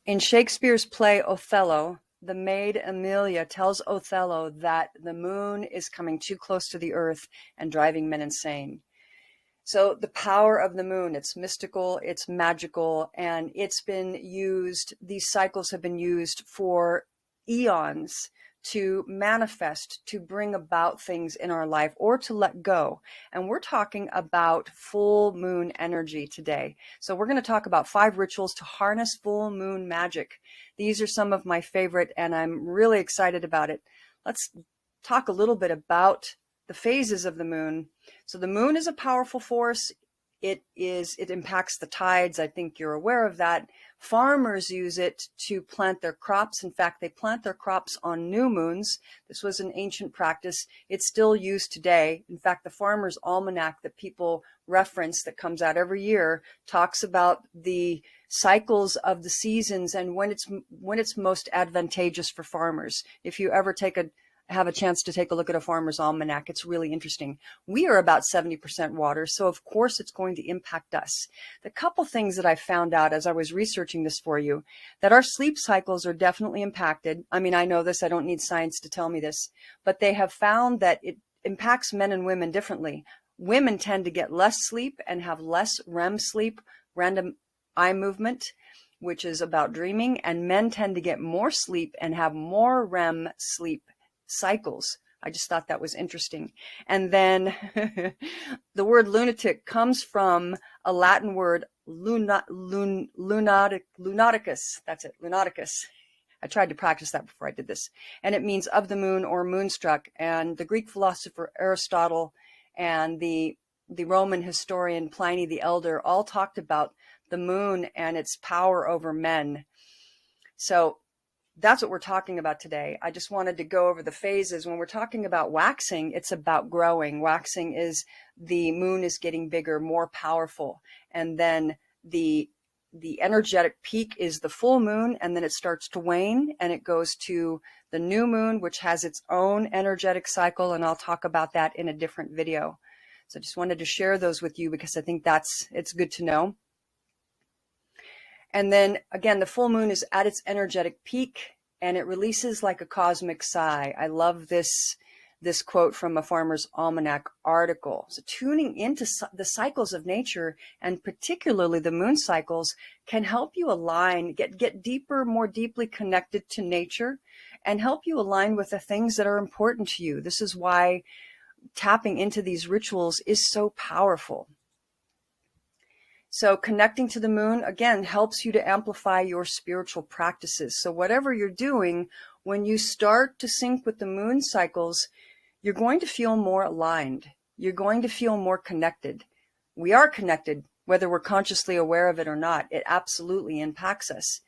In Shakespeare's play Othello, the maid Emilia tells Othello that the moon is coming too close to the earth and driving men insane. So the power of the moon, it's mystical, it's magical, and it's been used, these cycles have been used for eons to manifest, to bring about things in our life or to let go. And we're talking about full moon energy today. So we're going to talk about 5 rituals to harness full moon magic. These are some of my favorite, and I'm really excited about it. Let's talk a little bit about the phases of the moon. So the moon is a powerful force. It impacts the tides. I think you're aware of that. Farmers use it to plant their crops. In fact, they plant their crops on new moons. This was an ancient practice. It's still used today. In fact, the Farmers Almanac that people reference that comes out every year talks about the cycles of the seasons and when it's most advantageous for farmers. If you ever have a chance to take a look at a Farmer's Almanac, it's really interesting. We are about 70% water, so of course it's going to impact us. The couple things that I found out as I was researching this for you, that our sleep cycles are definitely impacted. I mean, I know this, I don't need science to tell me this, but they have found that it impacts men and women differently. Women tend to get less sleep and have less REM sleep, random eye movement, which is about dreaming, and men tend to get more sleep and have more REM sleep cycles. I just thought that was interesting. And then the word lunatic comes from a Latin word, lunaticus. That's it, lunaticus. I tried to practice that before I did this. And it means of the moon or moonstruck. And the Greek philosopher Aristotle and the Roman historian Pliny the Elder all talked about the moon and its power over men. So that's what we're talking about today. I just wanted to go over the phases. When we're talking about waxing, it's about growing. Waxing is the moon is getting bigger, more powerful. And then the energetic peak is the full moon, and then it starts to wane and it goes to the new moon, which has its own energetic cycle. And I'll talk about that in a different video. So I just wanted to share those with you because I think it's good to know. And then again, the full moon is at its energetic peak and it releases like a cosmic sigh. I love this quote from a Farmer's Almanac article. So tuning into the cycles of nature, and particularly the moon cycles, can help you align, get deeper, more deeply connected to nature, and help you align with the things that are important to you. This is why tapping into these rituals is so powerful. So connecting to the moon, again, helps you to amplify your spiritual practices. So whatever you're doing, when you start to sync with the moon cycles, you're going to feel more aligned. You're going to feel more connected. We are connected, whether we're consciously aware of it or not. It absolutely impacts us.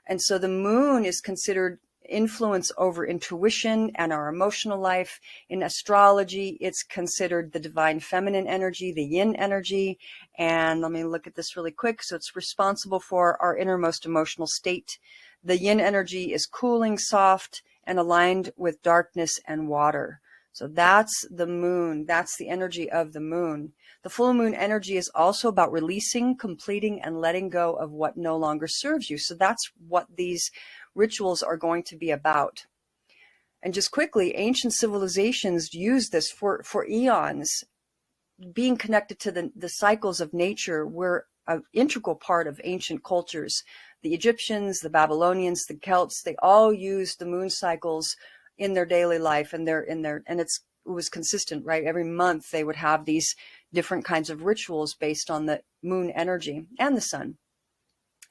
And so the moon is considered influence over intuition and our emotional life. In astrology, it's considered the divine feminine energy, the yin energy. And let me look at this really quick. So it's responsible for our innermost emotional state. The yin energy is cooling, soft, and aligned with darkness and water. So that's the moon. That's the energy of the moon. The full moon energy is also about releasing, completing, and letting go of what no longer serves you. So that's what these rituals are going to be about. And just quickly, ancient civilizations used this for eons. Being connected to the cycles of nature were an integral part of ancient cultures. The Egyptians, the Babylonians, the Celts, they all used the moon cycles in their daily life, and it was consistent, right? Every month they would have these different kinds of rituals based on the moon energy and the sun.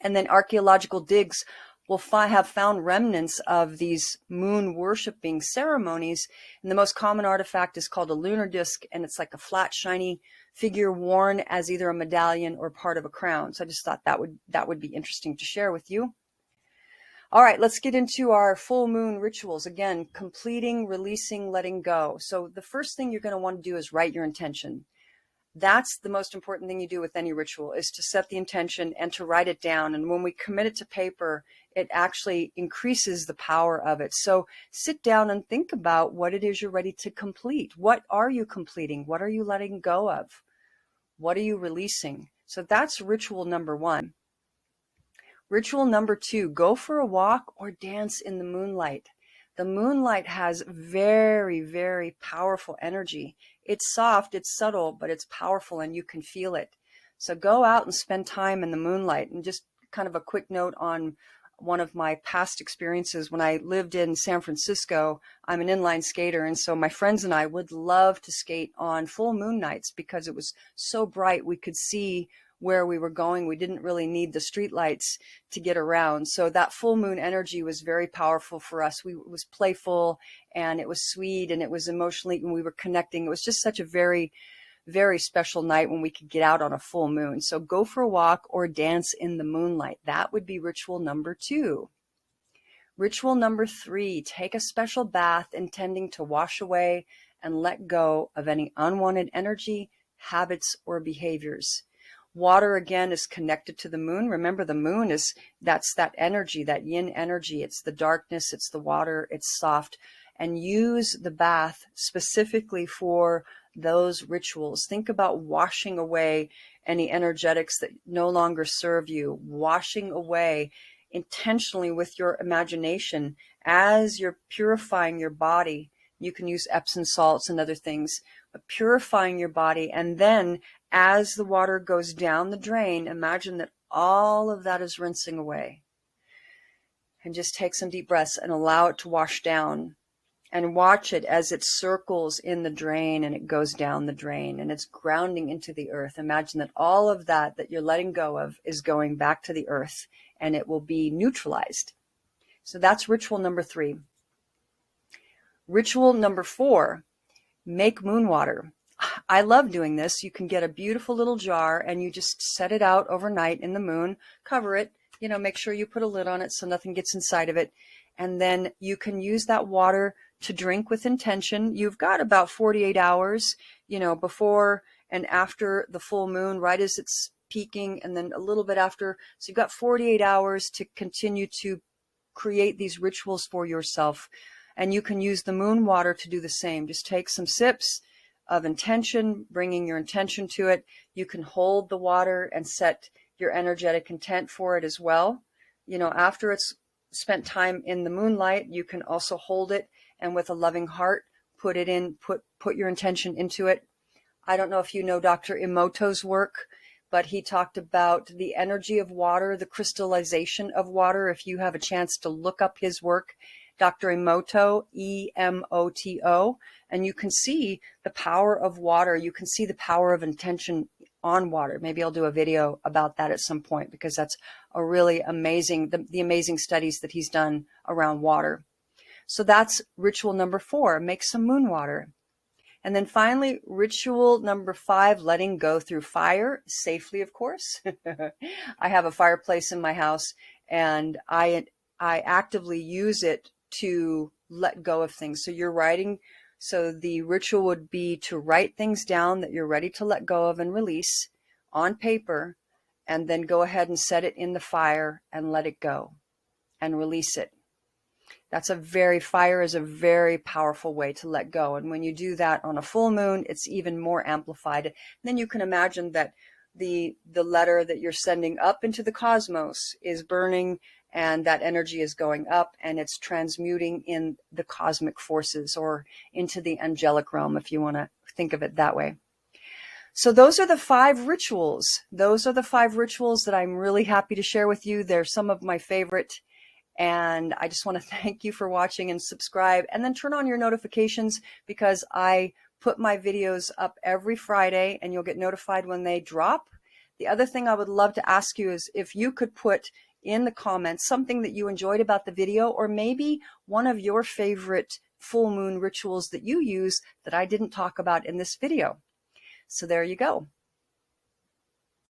And then archaeological digs will have found remnants of these moon worshiping ceremonies. And the most common artifact is called a lunar disc, and it's like a flat, shiny figure worn as either a medallion or part of a crown. So I just thought that would be interesting to share with you. All right, let's get into our full moon rituals. Again, completing, releasing, letting go. So the first thing you're going to want to do is write your intention. That's the most important thing you do with any ritual, is to set the intention and to write it down. And when we commit it to paper, it actually increases the power of it. So sit down and think about what it is you're ready to complete. What are you completing? What are you letting go of? What are you releasing? So that's ritual number 1. Ritual number 2, go for a walk or dance in the moonlight. The moonlight has very, very powerful energy. It's soft, it's subtle, but it's powerful and you can feel it. So go out and spend time in the moonlight. And just kind of a quick note on one of my past experiences. When I lived in San Francisco, I'm an inline skater, and so my friends and I would love to skate on full moon nights because it was so bright we could see where we were going. We didn't really need the street lights to get around. So that full moon energy was very powerful for us. It was playful and it was sweet and it was emotionally, when we were connecting. It was just such a very, very special night when we could get out on a full moon. So go for a walk or dance in the moonlight. That would be ritual number 2. Ritual number 3, take a special bath intending to wash away and let go of any unwanted energy, habits, or behaviors. Water, again, is connected to the moon. Remember, the moon that's that energy, that yin energy. It's the darkness, it's the water, it's soft. And use the bath specifically for those rituals. Think about washing away any energetics that no longer serve you, washing away intentionally with your imagination as you're purifying your body. You can use Epsom salts and other things, but purifying your body. And then as the water goes down the drain, imagine that all of that is rinsing away. And just take some deep breaths and allow it to wash down. And watch it as it circles in the drain and it goes down the drain and it's grounding into the earth. Imagine that all of that you're letting go of is going back to the earth and it will be neutralized. So that's ritual number 3. Ritual number 4, make moon water. I love doing this. You can get a beautiful little jar and you just set it out overnight in the moon, cover it, make sure you put a lid on it so nothing gets inside of it. And then you can use that water to drink with intention. You've got about 48 hours, before and after the full moon, right as it's peaking, and then a little bit after. So you've got 48 hours to continue to create these rituals for yourself. And you can use the moon water to do the same. Just take some sips of intention, bringing your intention to it. You can hold the water and set your energetic intent for it as well. After it's spent time in the moonlight, you can also hold it and with a loving heart, put your intention into it. I don't know if you know Dr. Emoto's work, but he talked about the energy of water, the crystallization of water. If you have a chance to look up his work, Dr. Emoto, E-M-O-T-O, and you can see the power of water. You can see the power of intention on water. Maybe I'll do a video about that at some point because that's a really amazing, the amazing studies that he's done around water. So that's ritual number 4, make some moon water. And then finally, ritual number 5, letting go through fire, safely, of course. I have a fireplace in my house and I actively use it to let go of things. So you're writing, so the ritual would be to write things down that you're ready to let go of and release on paper, and then go ahead and set it in the fire and let it go and release it. Fire is a very powerful way to let go. And when you do that on a full moon, it's even more amplified. And then you can imagine that the letter that you're sending up into the cosmos is burning, and that energy is going up and it's transmuting in the cosmic forces or into the angelic realm, if you want to think of it that way. So those are the 5 rituals. Those are the 5 rituals that I'm really happy to share with you. They're some of my favorite. And I just want to thank you for watching and subscribe, and then turn on your notifications because I put my videos up every Friday and you'll get notified when they drop. The other thing I would love to ask you is if you could put in the comments something that you enjoyed about the video, or maybe one of your favorite full moon rituals that you use that I didn't talk about in this video. So there you go.